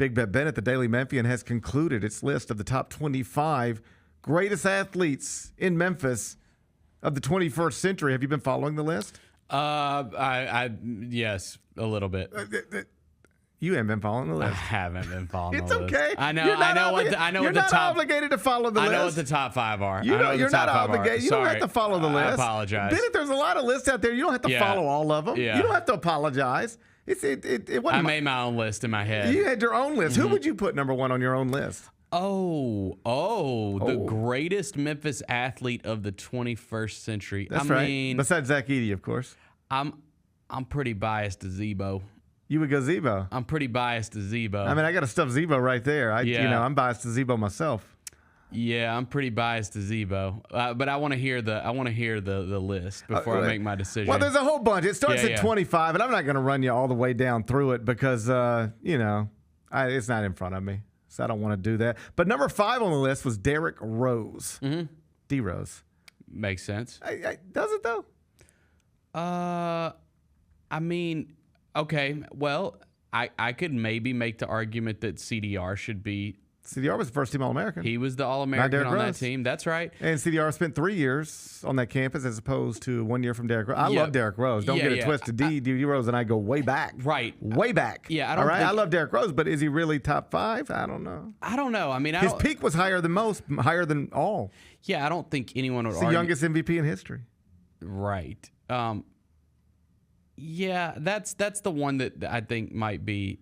Big Bet Bennett, the Daily Memphian, has concluded its list of the top 25 greatest athletes in Memphis of the 21st century. Have you been following the list? Yes, a little bit. You haven't been following the list. I haven't been following the list. It's okay. I know. You're not You're not obligated to follow the list. I know what the top 5 are. You're not obligated. You don't have to follow the list. I apologize. Bennett, there's a lot of lists out there. You don't have to follow all of them. Yeah. You don't have to apologize. It wasn't. I made my own list in my head. You had your own list. Who would you put number 1 on your own list? The greatest Memphis athlete of the 21st century. That's right. Besides Zach Edey, of course. I'm pretty biased to Zebo. You would go Zebo. I'm pretty biased to Zebo. I mean, I got to stuff Zebo right there. I'm biased to Zebo myself. Yeah, I'm pretty biased to Zebo, but I want to hear the list before I make my decision. Well, there's a whole bunch. It starts at 25, and I'm not going to run you all the way down through it because it's not in front of me, so I don't want to do that. But number 5 on the list was Derrick Rose. D Rose makes sense. Does it though? I mean, okay. Well, I could maybe make the argument that CDR should be. CDR was the first team All-American. He was the All-American on that team. That's right. And CDR spent 3 years on that campus as opposed to 1 year from Derrick Rose. I love Derrick Rose. Don't get it twisted. D Rose and I go way back. Right. Way back. Yeah. I love Derrick Rose, but is he really top 5? I don't know. I mean, his peak was higher than all. Yeah, I don't think anyone would argue. The youngest MVP in history. Right. Yeah, that's the one that I think might be.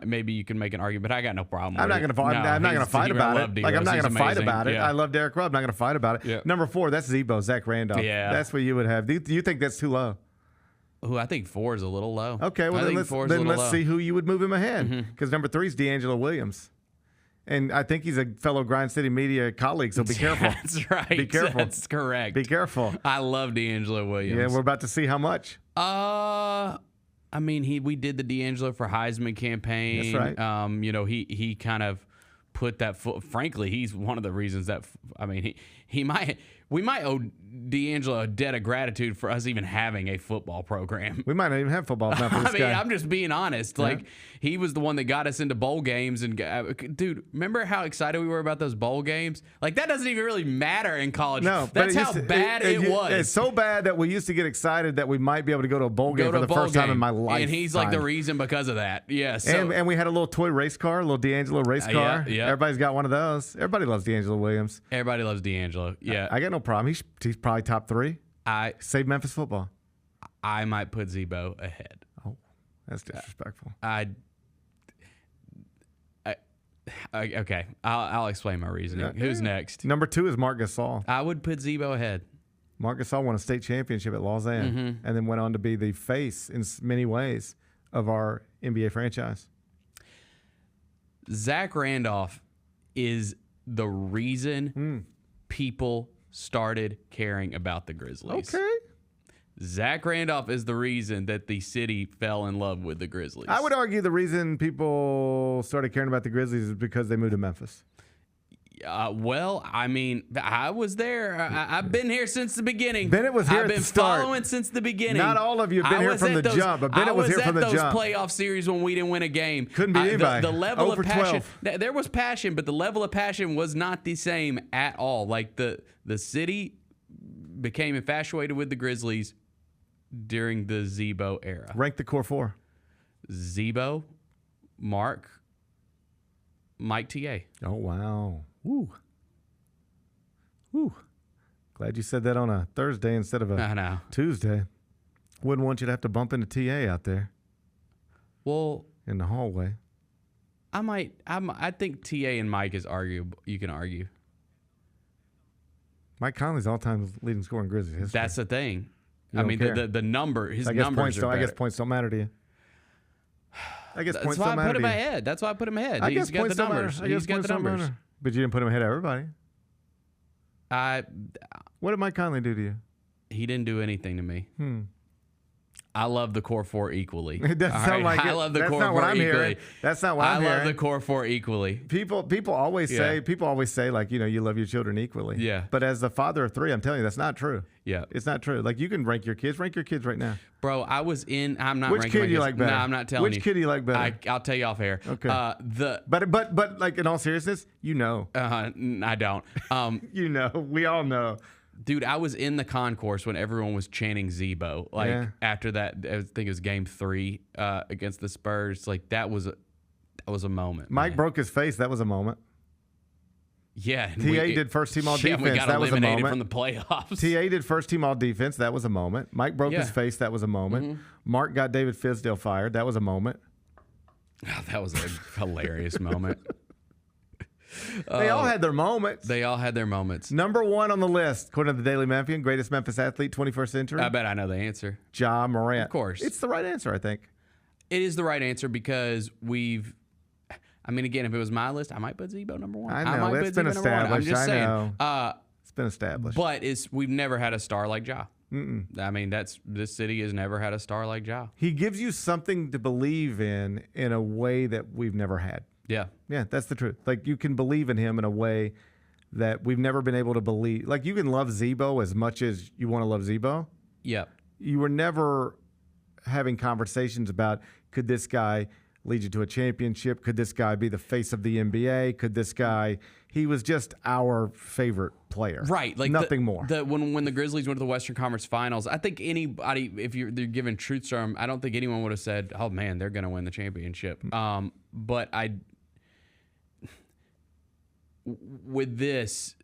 Maybe you can make an argument, but I got no problem with it. I'm not going to fight about it. Like, I'm not going to fight about it. I love Derrick Rose. I'm not going to fight about it. Yeah. Number 4, that's Zebo, Zach Randolph. Yeah. That's what you would have. Do you think that's too low? Ooh, I think 4 is a little low. Okay, well, then let's see who you would move him ahead. Because number 3 is D'Angelo Williams. And I think he's a fellow Grind City Media colleague, so be careful. That's right. Be careful. That's correct. Be careful. I love D'Angelo Williams. Yeah, we're about to see how much. I mean, we did the D'Angelo for Heisman campaign. That's right. He kind of put that foot. Frankly, he's one of the reasons that. I mean, we might owe D'Angelo a debt of gratitude for us even having a football program. We might not even have football. I'm just being honest. Yeah. Like, he was the one that got us into bowl games. And dude, remember how excited we were about those bowl games? Like, that doesn't even really matter in college. No, that's how bad it was. It's so bad that we used to get excited that we might be able to go to a bowl game for the first time in my life. And he's like the reason because of that. Yeah. So, and we had a little toy race car, a little D'Angelo race car. Yeah. Everybody's got one of those. Everybody loves D'Angelo Williams. Everybody loves D'Angelo. Yeah. I got no problem. He's probably top 3. Save Memphis football. I might put Zebo ahead. Oh, that's disrespectful. Okay. I'll explain my reasoning. Who's next? Number 2 is Mark Gasol. I would put Zebo ahead. Mark Gasol won a state championship at Lausanne and then went on to be the face in many ways of our NBA franchise. Zach Randolph is the reason people started caring about the Grizzlies. Okay. Zach Randolph is the reason that the city fell in love with the Grizzlies. I would argue the reason people started caring about the Grizzlies is because they moved to Memphis. Well, I mean, I was there. I've been here since the beginning. Bennett was here I've been at the start. following since the beginning. Not all of you have been here from the jump, but Bennett was here from the jump. I was at those playoff series when we didn't win a game. Couldn't be anybody. The level of passion. 12. There was passion, but the level of passion was not the same at all. Like, the city became infatuated with the Grizzlies during the Zebo era. Rank the core 4. Zebo, Mark, Mike T.A. Oh, wow. Woo. Glad you said that on a Thursday instead of a Tuesday. Wouldn't want you to have to bump into TA out there. Well, in the hallway. I think TA and Mike is arguable. You can argue. Mike Conley's all-time leading scorer in Grizzlies history. That's the thing. I mean, the number, his numbers are better. I guess points don't matter to you. That's why I put him ahead. That's why I put him ahead. He's got the numbers. He's got the numbers. But you didn't put him ahead of everybody. What did Mike Conley do to you? He didn't do anything to me. I love the core four equally. It doesn't sound like it. I love the That's core not four what I'm equally. hearing. That's not what I'm hearing. I love the core four equally. People always say like, you love your children equally. Yeah. But as the father of 3, I'm telling you, that's not true. Yeah. It's not true. Like, you can rank your kids. Rank your kids right now. Bro, I'm not Which ranking kid my do you kids. like better? No, I'm not telling you. Which kid do you like better? I'll tell you off air. Okay. But like, in all seriousness, I don't. We all know. Dude, I was in the concourse when everyone was chanting Zebo. Like after that, I think it was game 3 against the Spurs. Like that was a moment. Mike broke his face. That was a moment. Yeah. TA did first team all defense. We got that was a moment. eliminated from the playoffs. TA did first team all defense. That was a moment. Mike broke his face. That was a moment. Mm-hmm. Mark got David Fizdale fired. That was a moment. Oh, that was a hilarious moment. They all had their moments. They all had their moments. Number 1 on the list, according to the Daily Memphian, greatest Memphis athlete, 21st century. I bet I know the answer. Ja Morant. Of course. It's the right answer, I think. It is the right answer because again, if it was my list, I might put Zebo number 1. I know. It's been established. I'm just saying. It's been established. But we've never had a star like Ja. Mm-mm. I mean, this city has never had a star like Ja. He gives you something to believe in a way that we've never had. Yeah. Yeah, that's the truth. Like, you can believe in him in a way that we've never been able to believe. Like, you can love Zebo as much as you want to love Zebo. Yeah. You were never having conversations about, could this guy lead you to a championship? Could this guy be the face of the NBA? Could this guy... He was just our favorite player. Right. Like nothing more. When the Grizzlies went to the Western Conference Finals, I think anybody, if they're given truth serum, I don't think anyone would have said, oh, man, they're going to win the championship. But with this,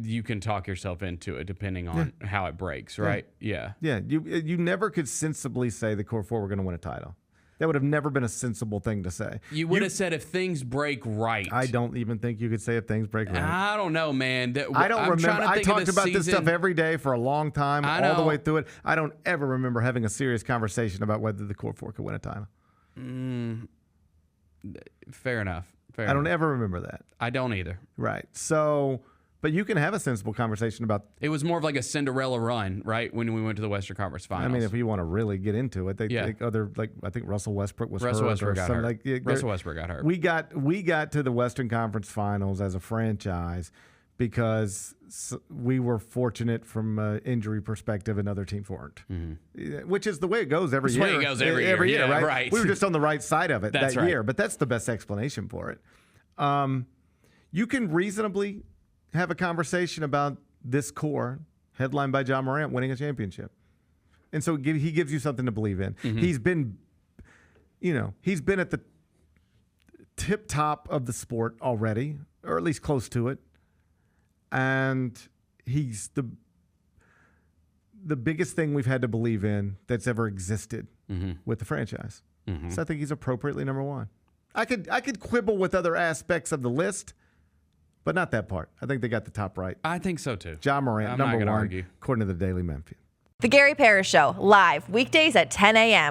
you can talk yourself into it depending on how it breaks, right? Yeah. Yeah. You never could sensibly say the core 4 were going to win a title. That would have never been a sensible thing to say. You would have said if things break right. I don't even think you could say if things break right. I don't know, man. I don't remember. I talked about this stuff every day for a long time, all the way through it. I don't ever remember having a serious conversation about whether the core 4 could win a title. Fair enough. I don't ever remember that. I don't either. Right. So, but you can have a sensible conversation about. It was more of like a Cinderella run, right? When we went to the Western Conference Finals. I mean, if you want to really get into it, I think Russell Westbrook was hurt. Russell Westbrook got hurt. Russell Westbrook got hurt. We got to the Western Conference Finals as a franchise because we were fortunate from an injury perspective and other teams weren't. Mm-hmm. Which is the way it goes every year. The way it goes every year, right? Right. We were just on the right side of it that right. year, but that's the best explanation for it. You can reasonably have a conversation about this core, headlined by Ja Morant, winning a championship. And so he gives you something to believe in. Mm-hmm. He's been at the tip top of the sport already, or at least close to it. And he's the biggest thing we've had to believe in that's ever existed with the franchise. Mm-hmm. So I think he's appropriately number 1. I could quibble with other aspects of the list, but not that part. I think they got the top right. I think so too. Ja Morant, I'm number not 1, argue. according to the Daily Memphian. The Gary Parrish Show, live weekdays at 10 a.m.